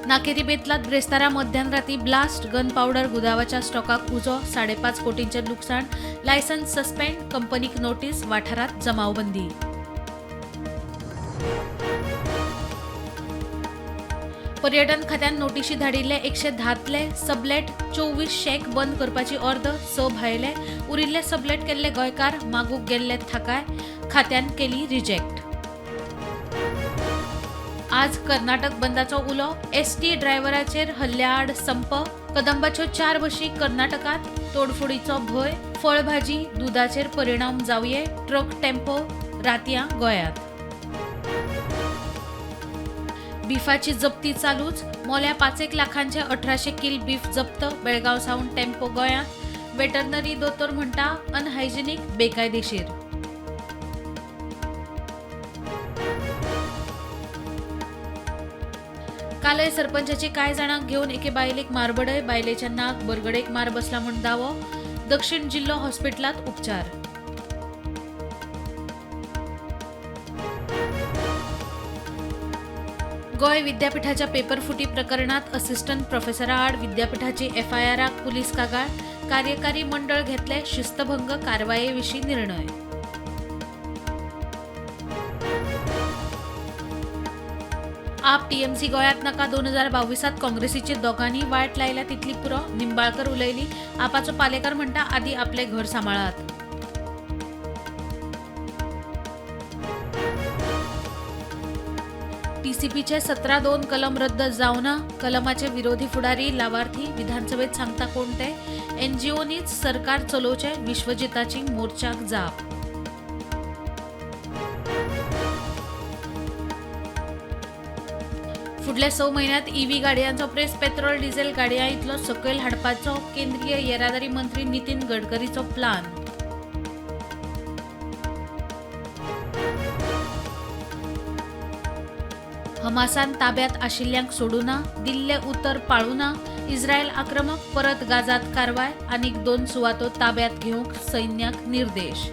नाकेरी बेतलात ब्रेस्तारा मध्यरात्री blast gun powder गुदावाच्या स्टॉकाक उजो 5.5 कोटींचे नुकसाण लायसन्स सस्पेंड कंपनीक नोटीस वाठारात जमावबंदी पर्यटन खात्यान नोटीशी धाडिल्ले 110तले सबलेट 24 शेक बंद करपाची ऑर्ड 6 भायले उरिल्ले सबलेट केल्ले गोंयकार मागूक गेल्ले थाकाय खात्यान केली रिजेक्ट। आज कर्नाटक बंदाचो उलो एसटी ड्रायव्हराचेर हल्ल्या आड संप कदंबाच्यो 4 बशी कर्नाटकात तोडफोडीचो भय फळभाजी दुधाचेर परिणाम जावये ट्रक टेम्पो रातयां गोंयांत बिफाची जप्ती चालूच मोल्या 5 लाखांचे 1800 किल बीफ जप्त बेळगाव सावन टेम्पो गोंयांत वेटरनरी दोतोर म्हणटा अनहायजेनिक बेकायदेशीर। कालय सरपंचाची कांय जाणांक घेवन एके बायलेक मारबडय बायलेच्या नाक बरगडेक मार बसला म्हूण दावो दक्षिण जिल्लो हॉस्पिटलात उपचार। गोंय विद्यापीठाच्या पेपर फुटी प्रकरणात असिस्टंट प्रोफेसरा आड विद्यापीठाची एफआयआराक पुलीस कागाळ कार्यकारी मंडळ घेतले शिस्तभंग कारवाये विशीं निर्णय। आप टीएमसी गोंयांत नाका 2022 काँग्रेसीची दोगांनी वाट लायल्या तितली पुरो निंबाळकर उलयली आपाचो पालेकार म्हणटा आदी आपले घर सांबाळात। टीसीपीचे 17(2) कलम रद्द जावना कलमाचे विरोधी फुडारी लावार्थी विधानसभेत सांगता कोण ते एनजीओनीच सरकार चलोवचे विश्वजिताची मोर्चाक जाप। फुडल्या 6 म्हयन्यांत ईव्ही गाडयांचो प्रेस पेट्रोल डिझेल गाडयां इतलो सकयल हाडपाचो केंद्रीय येरादारी मंत्री नितीन गडकरीचो प्लान। हमासान ताब्यात आशिल्ल्यांक सोडूना दिल्ले उतर पाळूना इस्रायल आक्रमक परत गाजात कारवाय आनीक 2 सुवातो ताब्यात घेवंक सैन्याक निर्देश।